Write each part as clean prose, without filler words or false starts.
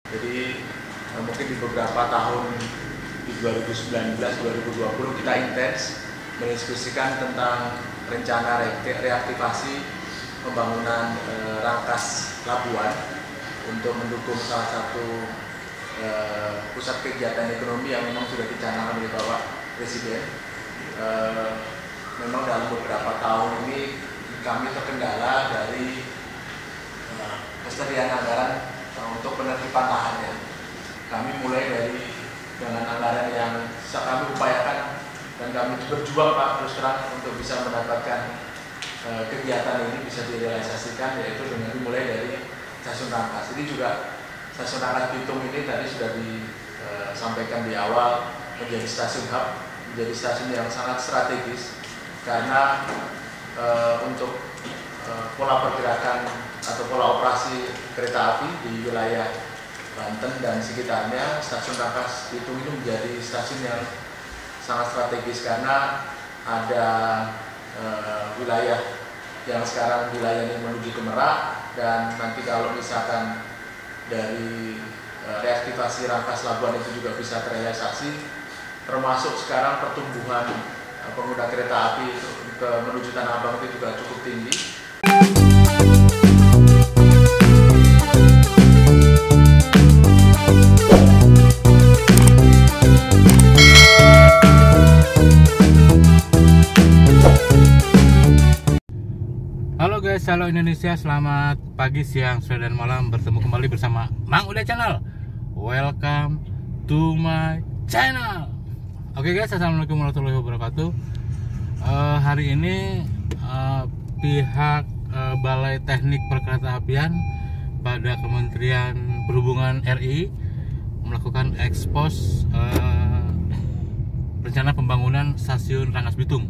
Jadi mungkin di beberapa tahun di 2019-2020 kita intens mendiskusikan tentang rencana reaktivasi pembangunan Rangkas Labuan untuk mendukung salah satu pusat kegiatan ekonomi yang memang sudah dicanangkan oleh Bapak Presiden. Memang dalam beberapa tahun ini kami terkendala dari kesediaan anggaran untuk penertiban lahannya. Kami mulai dari dengan anggaran yang bisa kami upayakan dan kami berjuang Pak terus terang untuk bisa mendapatkan kegiatan ini bisa direalisasikan, yaitu dengan dimulai dari stasiun Rangkas. Ini juga stasiun Rangkas Bitung ini tadi sudah disampaikan di awal menjadi stasiun hub, menjadi stasiun yang sangat strategis karena untuk pola pergerakan atau pola operasi kereta api di wilayah Banten dan sekitarnya, stasiun Rangkas Bitung ini menjadi stasiun yang sangat strategis karena ada wilayah yang sekarang wilayahnya menuju ke Merak, dan nanti kalau misalkan dari reaktivasi Rangkas Labuan itu juga bisa terrealisasi, termasuk sekarang pertumbuhan pengguna kereta api menuju Tanah Abang itu juga cukup tinggi. Halo guys, halo Indonesia, selamat pagi, siang, sore, dan malam. Bertemu kembali bersama Mang Uda Channel. Welcome to my channel. Oke guys, assalamualaikum warahmatullahi wabarakatuh. Hari ini pihak Balai Teknik Perkeretaapian pada Kementerian Perhubungan RI melakukan ekspos rencana pembangunan stasiun Rangkas Bitung.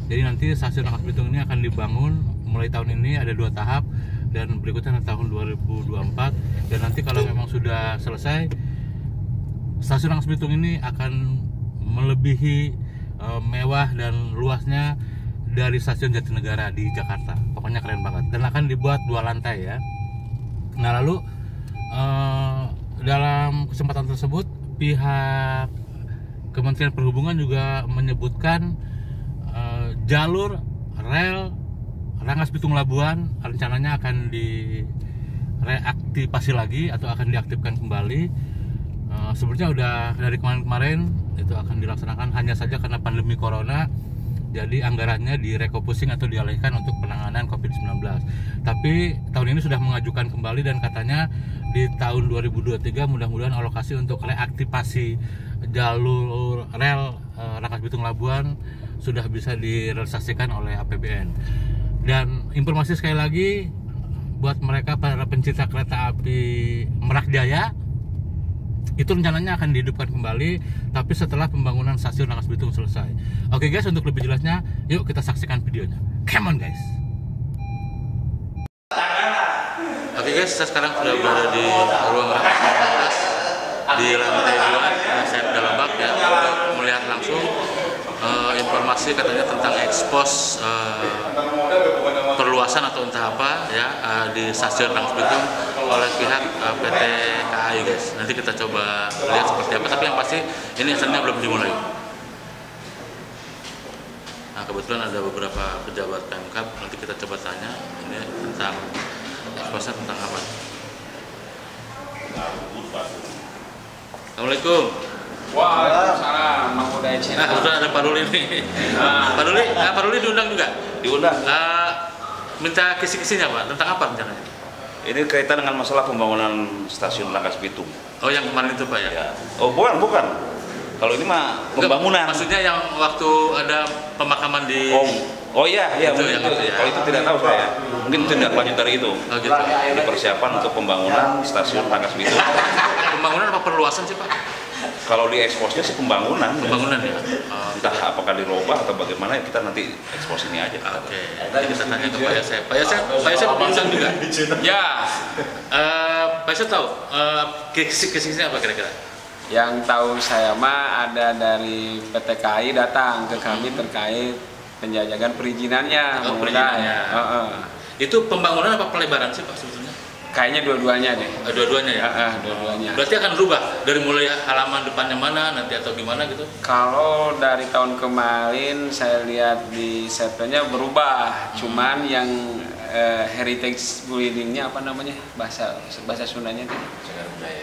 Jadi nanti stasiun Rangkas Bitung ini akan dibangun mulai tahun ini, ada 2 tahap, dan berikutnya tahun 2024. Dan nanti kalau memang sudah selesai, stasiun Rangkas Bitung ini akan melebihi mewah dan luasnya dari stasiun Jatinegara di Jakarta. Pokoknya keren banget, dan akan dibuat 2 lantai ya. Nah lalu dalam kesempatan tersebut pihak Kementerian Perhubungan juga menyebutkan jalur rel Rangkas Bitung Labuan rencananya akan direaktivasi lagi atau akan diaktifkan kembali. Sebenarnya udah dari kemarin-kemarin itu akan dilaksanakan, hanya saja karena pandemi corona jadi anggarannya direfocusing atau dialihkan untuk penanganan COVID-19. Tapi tahun ini sudah mengajukan kembali, dan katanya di tahun 2023 mudah-mudahan alokasi untuk reaktivasi jalur rel Rangkas Bitung Labuan sudah bisa direalisasikan oleh APBN. Dan informasi sekali lagi buat mereka para pencinta kereta api Merak Jaya, itu rencananya akan dihidupkan kembali tapi setelah pembangunan stasiun Rangkas Bitung selesai. Oke guys, untuk lebih jelasnya yuk kita saksikan videonya. Come on guys. Oke guys, saya sekarang sudah berada di ruang Rangkas di lantai 2, saya dalam bak ya, untuk melihat langsung informasi katanya tentang ekspos perluasan atau entah apa ya di stasiun Rangkas Bitung oleh pihak PT KAI guys. Nanti kita coba lihat seperti apa, tapi yang pasti ini asalnya belum dimulai. Nah kebetulan ada beberapa pejabat Pemkab, nanti kita coba tanya ini tentang eksposnya tentang apa. Assalamualaikum. Waalaikumsalam, Mang Uda Channel. Nah, kebetulan ada Pak Ruli nih. Pak Ruli diundang juga? Diundang. Minta kisi-kisinya Pak, tentang apa rencananya? Ini kaitan dengan masalah pembangunan stasiun Rangkas Bitung. Oh yang kemarin itu Pak ya? Ya. Oh bukan. Kalau ini mah pembangunan. Maksudnya yang waktu ada pemakaman di... Oh iya, itu, yang itu ya. Kalau itu tidak tahu saya. Mungkin tidak lanjut dari itu. Oh gitu. Ini persiapan untuk pembangunan stasiun Rangkas Bitung. Pembangunan apa perluasan sih Pak? Kalau di eksposnya sih pembangunan. Pembangunan ya? Entah apakah dirubah atau bagaimana, kita nanti ekspos ini aja. Oke. Nanti kita tanya ke Pak Yasep. Pak Yasep diundang juga? Ya, Pak Yasep tahu kisi-kisinya apa kira-kira? yang tahu saya mah ada dari PT KAI datang ke kami terkait penjajakan perizinannya. Oh, perizinannya. Itu pembangunan apa pelebaran sih Pak sebetulnya? Kayaknya dua-duanya deh. Dua-duanya ya? Dua-duanya. Berarti akan berubah dari mulai halaman depannya mana nanti atau gimana gitu? Kalau dari tahun kemarin saya lihat di septemnya berubah, cuman yang heritage buildingnya apa namanya bahasa Sundanya itu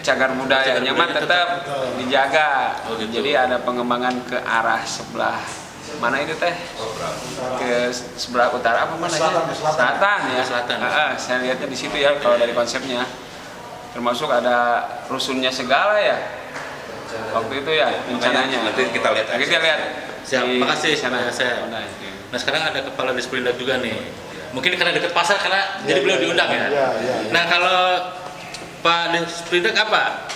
cagar budayanya mah tetap dijaga. Oh, gitu. Jadi ada pengembangan ke arah sebelah mana itu teh? Ke sebelah utara apa mana ya? Selatan ya. Selatan. Saya lihatnya di situ ya kalau dari konsepnya. Termasuk ada rusunnya segala ya. Waktu itu ya rencananya. Nanti kita lihat. Nanti kita lihat. Siap, makasih sana. saya. Nah sekarang ada kepala Disperindak juga nih. Mungkin karena dekat pasar karena jadi beliau diundang ya. Nah kalau Pak Disperindak apa?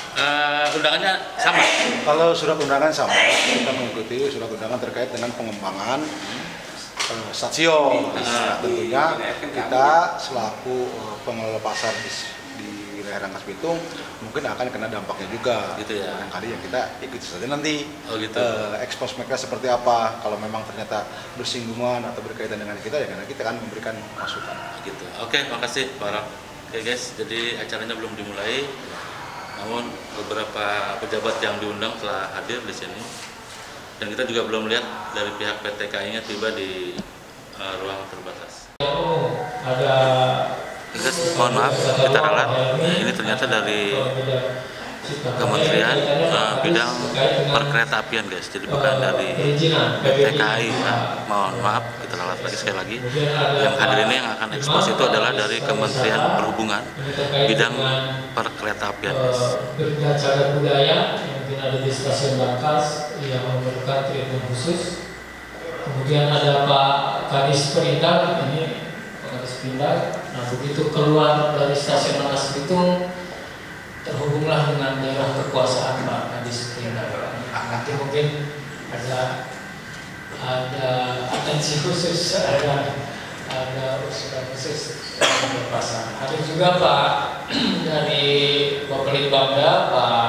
Undangannya sama? Kalau surat undangan sama, kita mengikuti surat undangan terkait dengan pengembangan stasiun. Nah, tentunya kita selaku pengelola pasar di wilayah Rangkas Bitung mungkin akan kena dampaknya juga. Gitu ya. Barangkali yang kita ikuti saja nanti. Oh gitu. Ekspos mereka seperti apa. Kalau memang ternyata bersinggungan atau berkaitan dengan kita, ya karena kita akan memberikan masukan. Gitu. Oke, makasih Pak Ram. Oke guys, jadi acaranya belum dimulai. Namun beberapa pejabat yang diundang telah hadir di sini. Dan kita juga belum lihat dari pihak PT KAI-nya tiba di ruang terbatas. Ada Guys, mohon maaf, kita ralat. Ini ternyata dari Kementerian Bidang Perkeretaapian guys, jadi bukan dari PT KAI. Mohon maaf, kita ralat lagi sekali lagi. Yang hadir ini yang akan ekspos itu adalah dari Kementerian Perhubungan Bidang Perkeretaapian guys. berita cagar budaya yang mungkin ada di stasiun Rangkas yang memerlukan treatment khusus. Kemudian ada Pak Kadis Perindak, ini Pak Kadis Perindak. Nah begitu keluar dari stasiun Rangkas Bitung, terhubunglah dengan daerah kekuasaan Pak Kadis Perindak. Nanti mungkin ada atensi khusus, ada usulan khusus untuk pasar. Ada juga Pak dari Bapelit Bangda, Pak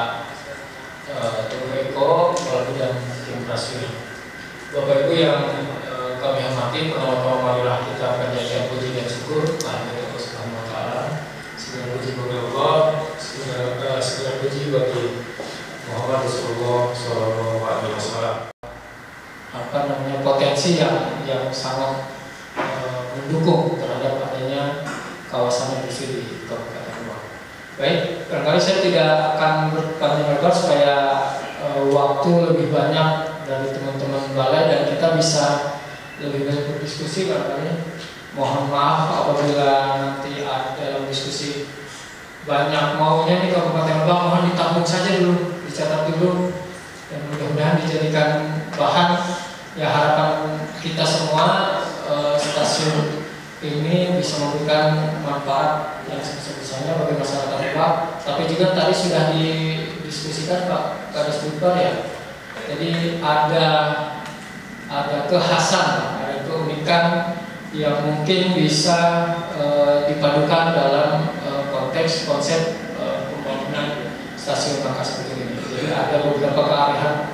Teguh Eko, Kepala Bidang Infrastruktur. Bapak Ibu yang kami hormati, pengawas marilah kita panjatkan puji dan syukur kepada Allah Subhanahu wa taala. Segala puji bagi Allah, segala puji bagi Muhammad Rasulullah sallallahu alaihi wasallam. Apa namanya potensi yang sangat mendukung terhadap adanya kawasan industri di Kabupaten Rembang. Baik, barangkali saya tidak akan berpanjang lebar supaya waktu lebih banyak dari teman-teman balai dan kita bisa lebih banyak berdiskusi. Barangkali mohon maaf apabila nanti dalam diskusi banyak maunya di Kabupaten Rembang, mohon ditampung saja dulu, dicatat dulu, dan mudah-mudahan dijadikan bahan. Ya harapan kita semua stasiun ini bisa memberikan manfaat yang sebesar-besarnya bagi masyarakat Rembang. Tapi juga tadi sudah didiskusikan Pak Kadis Bidpar ya. Jadi ada kekhasan, ada keunikan yang mungkin bisa dipadukan dalam konteks konsep pembangunan stasiun Rangkas Bitung ini. Jadi ada beberapa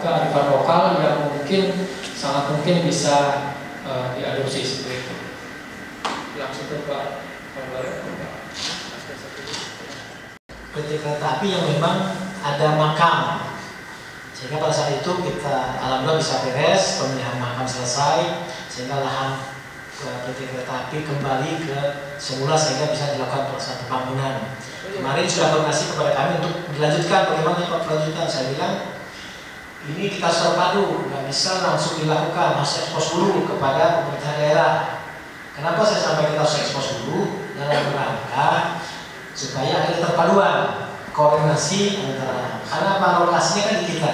kearifan lokal yang sangat mungkin bisa diadopsi seperti itu. Langsung ke Pak. PT Kereta Api yang memang ada makam, sehingga pada saat itu kita alhamdulillah bisa beres, pemilihan makam selesai, sehingga lahan PT Kereta Api kembali ke semula sehingga bisa dilakukan satu pembangunan. Kemarin sudah koordinasi kepada kami untuk dilanjutkan, bagaimana Pak pelanjutan. Saya bilang ini kita serpadu, nggak bisa langsung dilakukan, harus ekspos dulu kepada pemerintah daerah. Kenapa saya sampai kita harus ekspos dulu? Dalam rangka supaya ada terpaduan, koordinasi antara, karena apa, lokasinya kan di kita.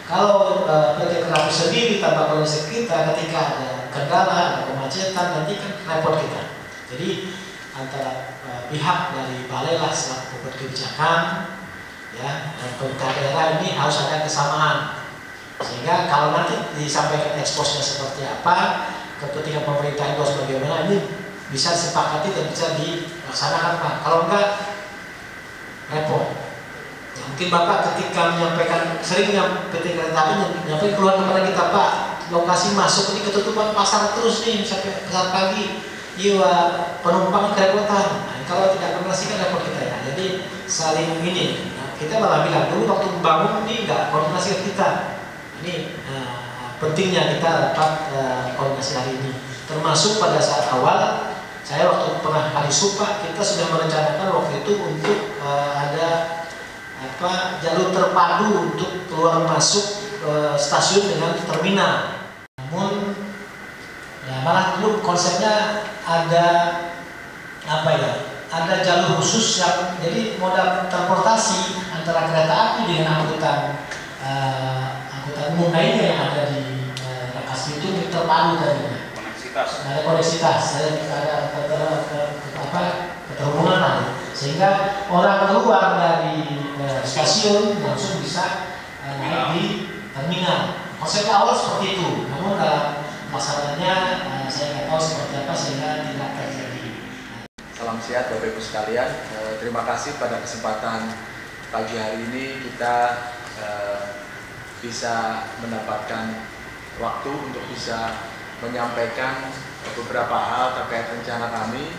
Kalau PT Kereta Api sendiri tanpa koordinasi kita, ketika ada kendala, ada kemacetan, nanti kan repot kita. Jadi antara pihak dari balai lah selaku pembuat kebijakan, ya, dan pemerintah daerah ini harus ada kesamaan. Sehingga kalau nanti disampaikan eksposnya seperti apa, ketika pemerintah itu harus bagaimana, ini bisa disepakati dan bisa dilaksanakan Pak. Kalau enggak, repot. Ya, mungkin Bapak ketika menyampaikan, seringnya PT Kereta Api menyampaikan keluar kepada kita, Pak, lokasi masuk ini ketutupan pasar terus nih sampai besar pagi. iya penumpang kerepotan. Nah, kalau tidak koordinasi kan repot kita ya. Jadi saling ini. Nah, kita malah bilang dulu waktu bangun ini nggak koordinasi ke kita. Ini pentingnya kita dapat koordinasi hari ini. Termasuk pada saat awal saya waktu pernah hari Supa kita sudah merencanakan waktu itu untuk ada jalur terpadu untuk keluar masuk stasiun dengan terminal. Namun ya malah dulu konsepnya ada ada jalur khusus yang jadi moda transportasi antara kereta api dengan angkutan umum lainnya yang ada di Rangkas Bitung terpadu tadinya. Ada koneksitas, ada keterhubungan lah. Sehingga orang keluar dari stasiun langsung bisa naik di terminal. Konsepnya awal seperti itu, namun dalam masalahnya saya nggak tahu seperti apa sehingga tidak terjadi. Salam sehat Bapak Ibu sekalian. Terima kasih pada kesempatan pagi hari ini kita bisa mendapatkan waktu untuk bisa menyampaikan beberapa hal terkait rencana kami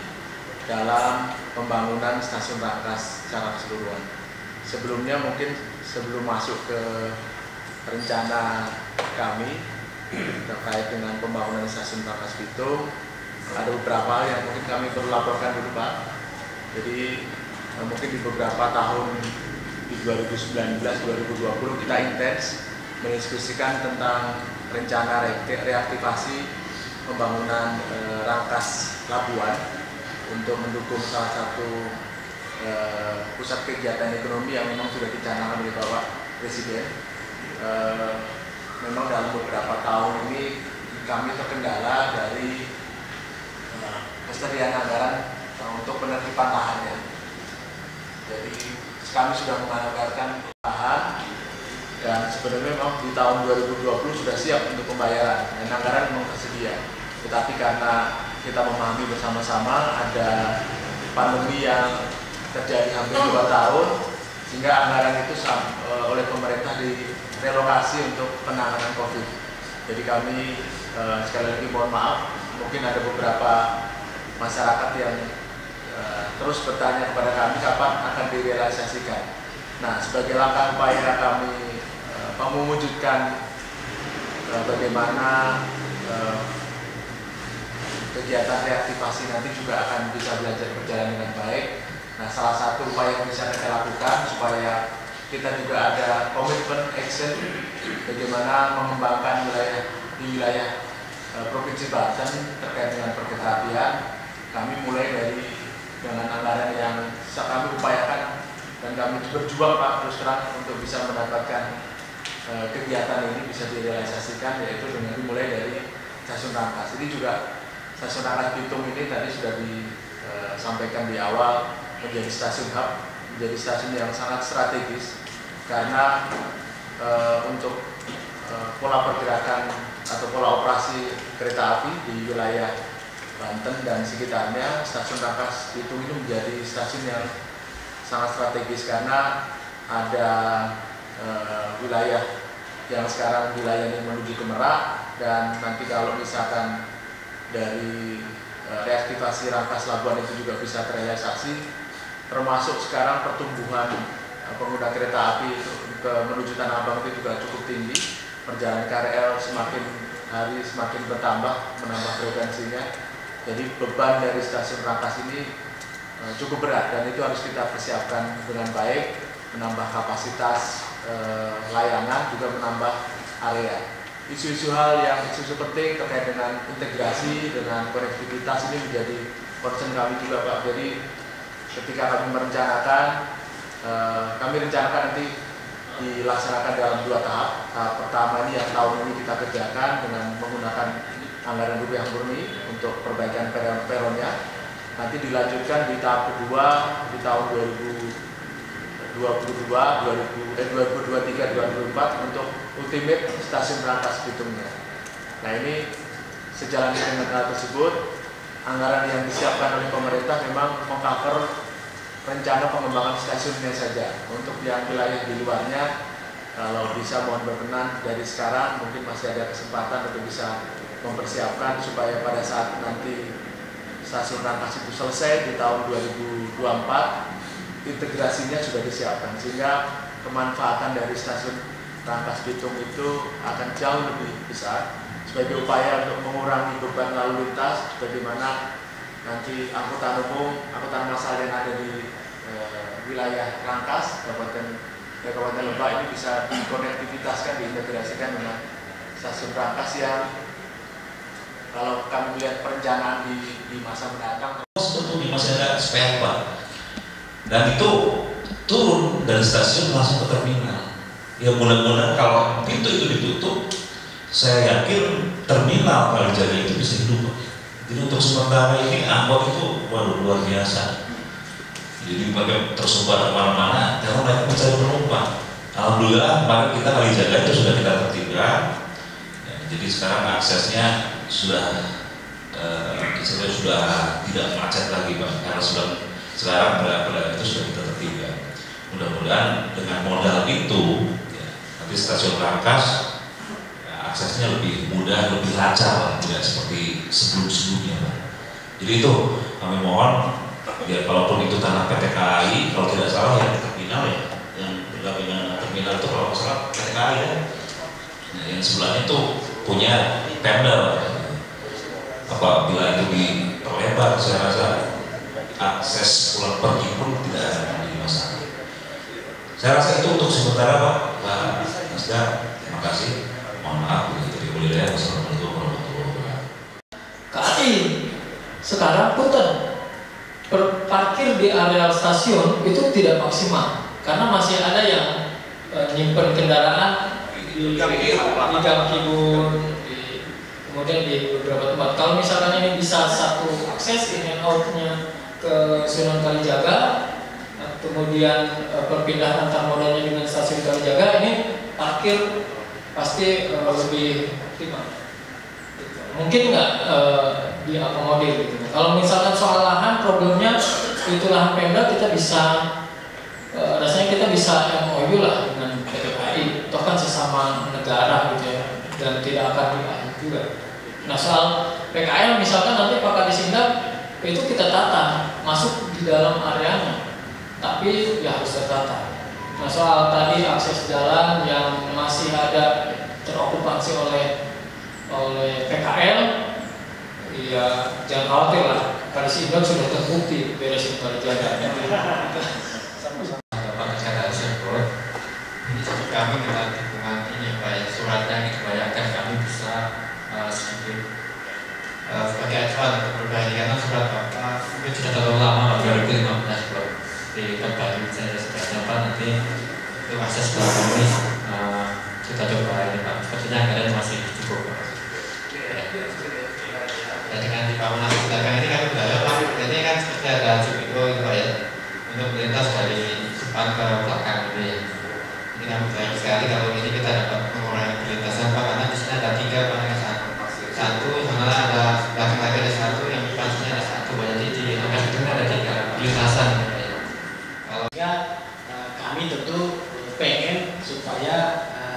dalam pembangunan stasiun Rangkas secara keseluruhan. Sebelumnya mungkin sebelum masuk ke rencana kami terkait dengan pembangunan stasiun Rangkas Bitung, ada beberapa hal yang mungkin kami perlu laporkan dulu Pak. Jadi mungkin di beberapa tahun di 2019-2020 kita intens mendiskusikan tentang rencana reaktivasi pembangunan Rangkas Labuan untuk mendukung salah satu pusat kegiatan ekonomi yang memang sudah dicanangkan oleh Bapak Presiden. Memang dalam beberapa tahun ini kami terkendala dari kesediaan anggaran untuk penertiban lahannya. Jadi kami sudah menganggarkan lahan dan sebenarnya memang di tahun 2020 sudah siap untuk pembayaran dan anggaran memang tersedia. Tetapi karena kita memahami bersama-sama ada pandemi yang terjadi hampir 2 tahun sehingga anggaran itu oleh pemerintah direlokasi untuk penanganan COVID. Jadi kami sekali lagi mohon maaf, mungkin ada beberapa masyarakat yang terus bertanya kepada kami kapan akan direalisasikan. Nah, sebagai langkah upaya kami mewujudkan bagaimana kegiatan reaktivasi nanti juga akan bisa berjalan dengan baik. Nah, salah satu upaya yang bisa kita lakukan supaya kita juga ada komitmen action bagaimana mengembangkan wilayah Provinsi Banten terkait dengan perkeretaapian. Kami mulai dari dengan anggaran yang kami upayakan dan kami berjuang Pak terus terang untuk bisa mendapatkan kegiatan ini bisa direalisasikan, yaitu dengan dimulai dari stasiun Rangkas. Ini juga stasiun Rangkas Bitung ini tadi sudah disampaikan di awal menjadi stasiun hub, menjadi stasiun yang sangat strategis karena untuk pola pergerakan atau pola operasi kereta api di wilayah Banten dan sekitarnya, stasiun Rangkas Bitung ini menjadi stasiun yang sangat strategis karena ada wilayah yang sekarang wilayahnya menuju ke Merak, dan nanti kalau misalkan dari reaktivasi Rangkas Labuan itu juga bisa terrealisasi, termasuk sekarang pertumbuhan pengguna kereta api menuju Tanah Abang itu juga cukup tinggi, perjalanan KRL semakin hari semakin bertambah, menambah frekuensinya. Jadi beban dari stasiun Rangkas ini cukup berat dan itu harus kita persiapkan dengan baik, menambah kapasitas layanan, juga menambah area. Isu-isu penting terkait dengan integrasi, dengan konektivitas ini menjadi concern kami juga Pak. Jadi ketika kami merencanakan, kami rencanakan nanti dilaksanakan dalam 2 tahap. Tahap pertama ini yang tahun ini kita kerjakan dengan menggunakan anggaran rupiah murni untuk perbaikan peronnya. Nanti dilanjutkan di tahap kedua di tahun 2023-2024 untuk ultimate stasiun Rangkas Bitungnya. Nah, ini sejalan dengan hal tersebut, anggaran yang disiapkan oleh pemerintah memang meng-cover rencana pengembangan stasiunnya saja. Untuk yang wilayah di luarnya, kalau bisa mohon berkenan dari sekarang mungkin masih ada kesempatan untuk bisa mempersiapkan supaya pada saat nanti stasiun Rangkas itu selesai di tahun 2024, integrasinya sudah disiapkan sehingga kemanfaatan dari stasiun Rangkas Bitung itu akan jauh lebih besar sebagai upaya untuk mengurangi beban lalu lintas, bagaimana nanti angkutan umum, angkutan massal yang ada di wilayah Rangkas, Kabupaten Lebak ini bisa dikonektivitaskan, diintegrasikan dengan stasiun Rangkas yang kalau kami melihat perencanaan di masa mendatang sebetulnya masih ada spare part dan itu turun dari stasiun langsung ke terminal. Ya mudah-mudahan kalau pintu itu ditutup, saya yakin terminal Kalijaga itu bisa hidup. Jadi untuk sementara ini angkot itu waduh luar biasa. Jadi pakai tersebar kemana-mana karena mereka mencari penumpang. Alhamdulillah kemarin kita Kalijaga itu sudah kita tertibkan. Ya, jadi sekarang aksesnya sudah tidak macet lagi Pak, karena sekarang benar-benar itu sudah kita tertibkan. Mudah-mudahan dengan modal itu ya, nanti stasiun Rangkas aksesnya lebih mudah, lebih lancar, tidak seperti sebelum-sebelumnya, Pak. Jadi itu kami mohon, ya kalaupun itu tanah PT KAI, kalau tidak salah yang di terminal ya, yang bergabungan terminal itu kalau nggak salah PT KAI ya, nah, yang sebelahnya itu punya Pemda. Apabila itu diperlebar, saya rasa akses pulang pergi pun tidak akan menjadi masalah. Saya rasa itu untuk sementara Pak Nasda. Terima kasih. Mohon maaf jadi boleh ya. Wassalamualaikum warahmatullahi wabarakatuh. KAI sekarang punten parkir di areal stasiun itu tidak maksimal karena masih ada yang nyimpen kendaraan di gang kibun, kemudian di beberapa tempat. Kalau misalkan ini bisa satu akses in and out-nya ke Sunan Kalijaga, kemudian perpindahan antar modalnya dengan stasiun Kalijaga, ini parkir pasti lebih optimal. Mungkin nggak diakomodir gitu. Kalau misalkan soal lahan, problemnya itu lahan Pemda kita bisa rasanya kita bisa MOU lah dengan PT KAI, toh kan sesama negara gitu ya, dan tidak akan diadu juga. Nah soal PKL misalkan nanti Pak Kadis Indap itu kita tata masuk di dalam areanya, tapi ya harus tertata. Nah soal tadi akses jalan yang masih ada terokupansi oleh PKL, ya jangan khawatir lah, Kadis Indap sudah terbukti beresin Kalijaga. Kami dengan dukungan ini baik suratnya dibayangkan kami bisa sedikit sebagai acuan untuk berbagi karena surat Bapak mungkin sudah terlalu lama 2015 belum dikembali saya sudah dapat nanti itu akses ke kami kita coba ini Pak, sepertinya anggaran masih cukup Pak. Ya dengan dibangun akses belakang ini kami berharap Pak, ini kan seperti ada Cipiko itu Pak ya, untuk melintas dari depan ke belakang ini ya. Ini kami berharap sekali kalau ini kita dapat mengurangi perlintasan Pak, karena di sini ada 3 Pak, satu, yang mana ada belakang lagi ada 1, yang depan sini ada 1, jadi di angka itu ada 3 perlintasan. Kalau kami tentu pengen supaya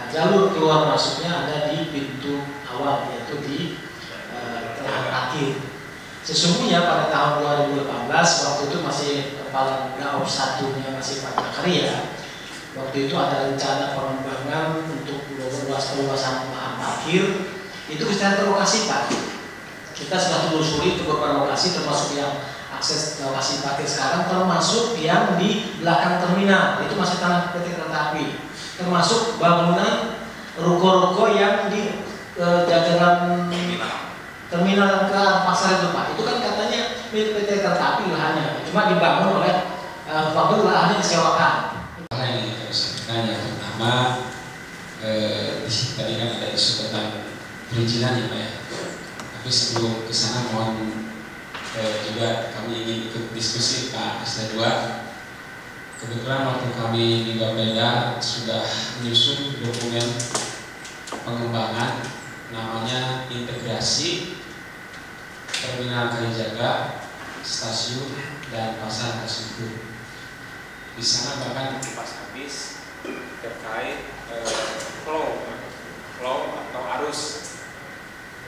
jalur keluar masuknya ada di pintu awal, yaitu di lahan parkir. Sesungguhnya pada tahun 2018 waktu itu masih kepala Daob 1-nya masih Pak Zakaria. Waktu itu ada rencana pengembangan untuk luasan lahan parkir itu bisa terlokasi Pak. Kita sudah telusuri untuk beberapa lokasi termasuk yang akses lokasi parkir sekarang, termasuk yang di belakang terminal itu masih tanah PT Kereta Api, termasuk bangunan ruko-ruko yang di jajaran terminal ke pasar itu Pak. Itu kan katanya milik PT Kereta Api lahannya, cuma dibangun oleh waktu lahannya disewakan. Yang kita sampaikan yang pertama di sini tadi kan ada isu tentang perizinan ya Pak ya. Tapi sebelum ke sana mohon juga kami ingin ikut diskusi Pak SD2. Kebetulan waktu kami di Bapeda sudah menyusun dokumen pengembangan namanya integrasi terminal Kalijaga, stasiun dan pasar Kasuku. Di sana bahkan kipas habis terkait flow atau arus.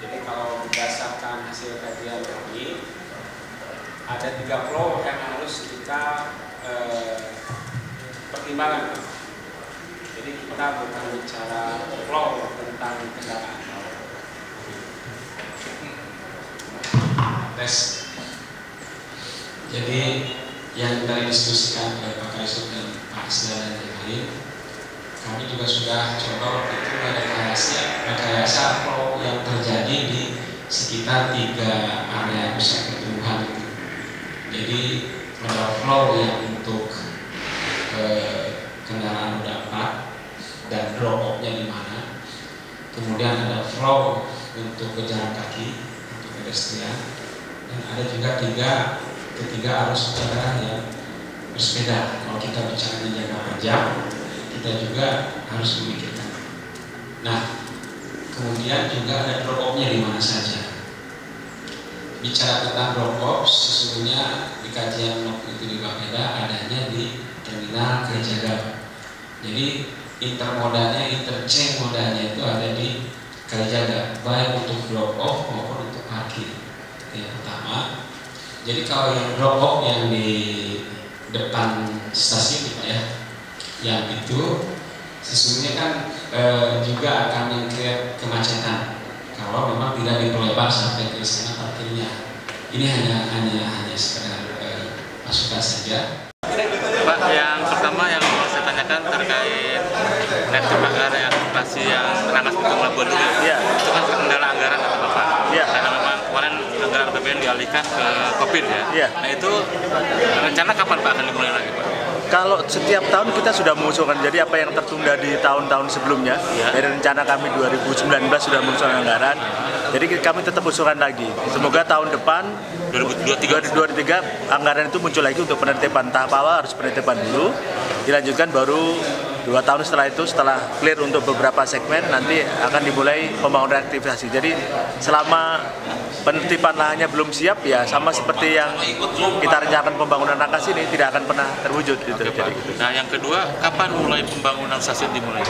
Jadi kalau berdasarkan hasil kajian kami ada 3 flow yang harus kita pertimbangkan. Jadi kita bukan bicara flow tentang kendaraan. Tes. Jadi yang tadi diskusikan oleh Pak Kaisut dan Pak Asda dan yang lain, kami juga sudah coba waktu itu rekayasa flow yang terjadi di sekitar 3 area pusat pertumbuhan itu. Jadi ada flow yang untuk kendaraan roda 4 dan drop off-nya di mana. Kemudian ada flow untuk pejalan kaki, untuk pedestrian, dan ada juga ketiga arus kendaraan yang bersepeda. Kalau kita bicara di jangka panjang, kita juga harus memikirkan. Nah, kemudian juga ada drop off-nya di mana saja. Bicara tentang drop off, sesungguhnya di kajian waktu itu di Bapeda adanya di terminal Kalijaga. Jadi interchange modanya itu ada di Kalijaga, baik untuk drop off maupun untuk parkir. Yang pertama. Jadi kalau yang drop off yang di depan stasiun Pak ya, yang itu sesungguhnya kan juga akan meng-create kemacetan kalau memang tidak diperlebar sampai ke sana parkirnya. Ini hanya sekedar masukan saja. Pak, yang pertama yang mau saya tanyakan terkait reaktivasi yang Rangkas Bitung Labuan dulu. Ya. Itu kan kendala anggaran atau Bapak? Ya. Karena memang kemarin anggaran APBN dialihkan ke COVID ya. Ya. Nah itu rencana kapan Pak akan dimulai lagi Pak? Kalau setiap tahun kita sudah mengusulkan, jadi apa yang tertunda di tahun-tahun sebelumnya, ya. Dari rencana kami 2019 sudah mengusulkan anggaran, jadi kami tetap usulkan lagi. Semoga tahun depan 2023 anggaran itu muncul lagi untuk penertiban. Tahap awal harus penertiban dulu, dilanjutkan baru 2 tahun setelah itu, setelah clear untuk beberapa segmen, nanti akan dimulai pembangunan reaktivasi. Jadi selama penertiban lahannya belum siap, ya sama seperti yang kita rencanakan pembangunan Rangkas ini tidak akan pernah terwujud. Gitu. Oke, jadi, gitu. Nah yang kedua, kapan mulai pembangunan stasiun dimulai?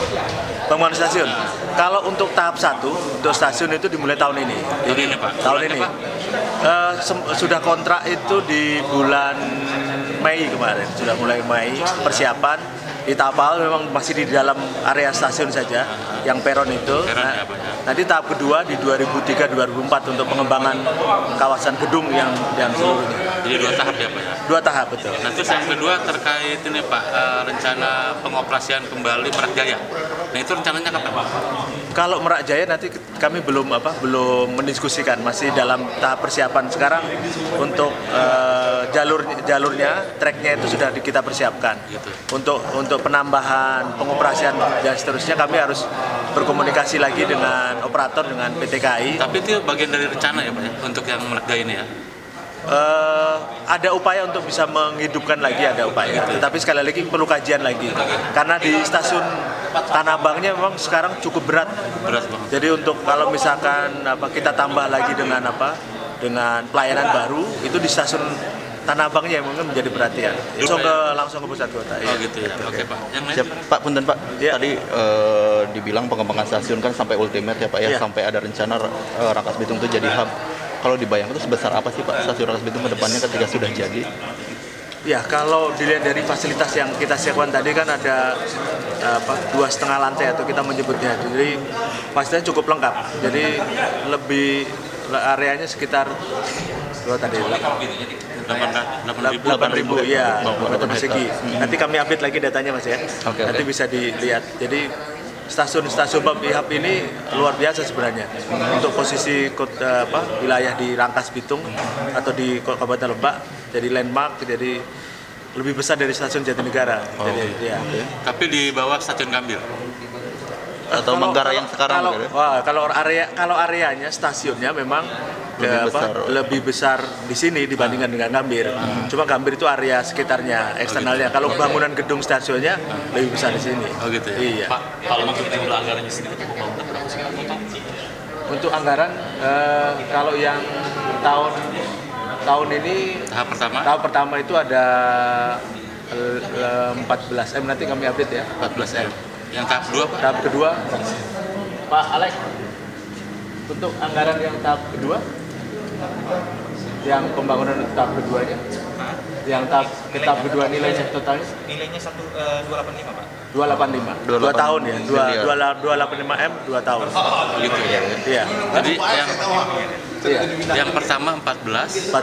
Pembangunan stasiun, kalau untuk tahap 1, untuk stasiun itu dimulai tahun ini. Tahun ini Pak? Tahun ini. Sudah kontrak itu di bulan Mei kemarin, sudah mulai Mei persiapan. Di tahap awal memang masih di dalam area stasiun saja, yang peron itu. Nanti tahap kedua di 2003-2004 untuk pengembangan kawasan gedung yang seluruhnya. Jadi 2 tahap ya Pak? 2 tahap, betul. Nah terus yang kedua terkait ini Pak, rencana pengoperasian kembali Merak Jaya. Nah itu rencananya kapan Pak? Kalau Merak Jaya nanti kami belum mendiskusikan, masih dalam tahap persiapan. Sekarang untuk jalurnya, treknya itu sudah kita persiapkan. Gitu. Untuk penambahan pengoperasian dan seterusnya kami harus berkomunikasi lagi dengan operator, dengan PT KAI. Tapi itu bagian dari rencana ya Pak ya, untuk yang Merak Jaya ini ya? Ada upaya untuk bisa menghidupkan lagi, ada upaya. Tetapi sekali lagi perlu kajian lagi. Karena di stasiun Tanah Abangnya memang sekarang cukup berat. Berat banget. Jadi untuk kalau misalkan kita tambah lagi dengan pelayanan baru, itu di stasiun Tanah Abangnya yang mungkin menjadi perhatian. Langsung ke pusat kota. Oh gitu ya. Oke Pak. Yang lain? Siap, Pak, punten Pak. Ya. Tadi dibilang pengembangan stasiun kan sampai ultimate ya Pak ya, sampai ada rencana Rangkas Bitung itu jadi hub. Kalau dibayangkan itu sebesar apa sih Pak stasiun Rangkas Bitung ke depannya ketika sudah jadi? Ya, kalau dilihat dari fasilitas yang kita siapkan tadi kan ada 2,5 lantai atau kita menyebutnya. Jadi fasilitasnya cukup lengkap. Jadi lebih areanya sekitar 8.000 ya, meter persegi. Nanti kami update lagi datanya Mas ya. Nanti bisa dilihat. Jadi stasiun Babi Hub ini luar biasa sebenarnya untuk posisi wilayah di Rangkas Bitung atau di Kabupaten Lebak, jadi landmark, jadi lebih besar dari stasiun Jatinegara. Ya. Tapi di bawah stasiun Gambir atau Manggarai yang sekarang? Kalau areanya stasiunnya memang lebih besar di sini dibandingkan dengan Gambir. Cuma Gambir itu area sekitarnya, eksternalnya. Kalau bangunan gedung stasiunnya lebih besar di sini. Oh gitu ya. Iya. Pak, kalau untuk jumlah anggarannya sendiri itu pembangunan berapa sih? Untuk anggaran kalau yang tahun ini tahap pertama itu ada 14 M, nanti kami update ya. 14 M. Yang tahap kedua Pak? Tahap kedua Pak Alex, untuk anggaran yang tahap kedua Yang pembangunan tahap keduanya? Yang tahap kedua nilainya totalnya? Nilainya 285 Pak. 285. 2 tahun ya. 285 M 2 tahun. Gitu ya. Iya. Jadi yang pertama 14.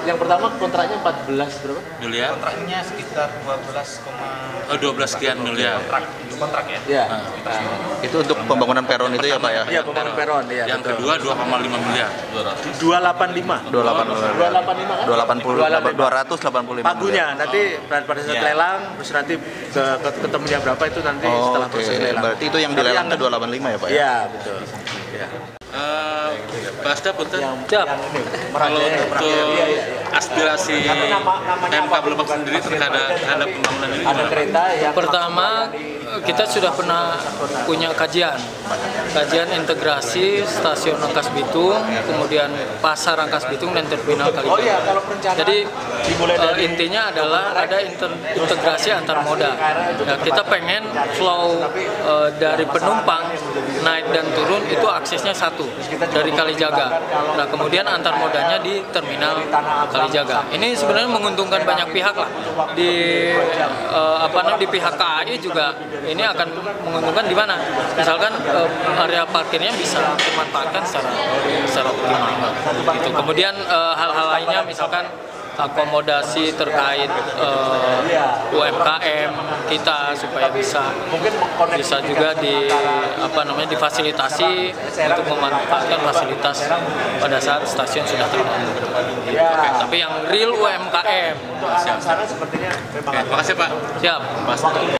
Yang pertama kontraknya 14 berapa? Miliar. Kontraknya sekitar 12 sekian miliar. Kontrak ya? Iya. Itu untuk pembangunan peron itu ya Pak ya? Iya, pembangunan peron ya. Yang kedua 2,5 miliar. 285. 285 285 Pagunya nanti pada saat lelang terus nanti ketemunya berapa itu nanti setelah proses lelang. Berarti itu yang dilelang ke 285 ya Pak ya? Iya, betul. Ya. Pak Asta, punten. Kalau untuk aspirasi Pemkab Lebak sendiri terhadap pembangunan ini, ada kereta yang Pertama, kita sudah pernah punya kajian integrasi stasiun Rangkas Bitung, kemudian pasar Rangkas Bitung dan terminal Kalijaga. Jadi intinya adalah ada integrasi antar moda. Nah, kita pengen flow dari penumpang naik dan turun itu aksesnya satu dari Kalijaga. Nah, kemudian antar modanya di terminal Kalijaga. Ini sebenarnya menguntungkan banyak pihak lah. Di pihak KAI juga ini akan menguntungkan di mana? Misalkan area parkirnya bisa dimanfaatkan secara optimal. Gitu. Kemudian hal-hal lainnya misalkan akomodasi terkait UMKM kita supaya bisa juga difasilitasi untuk memanfaatkan fasilitas pada saat stasiun sudah terbangun. Tapi yang real UMKM. Siap. Makasih Pak. Siap.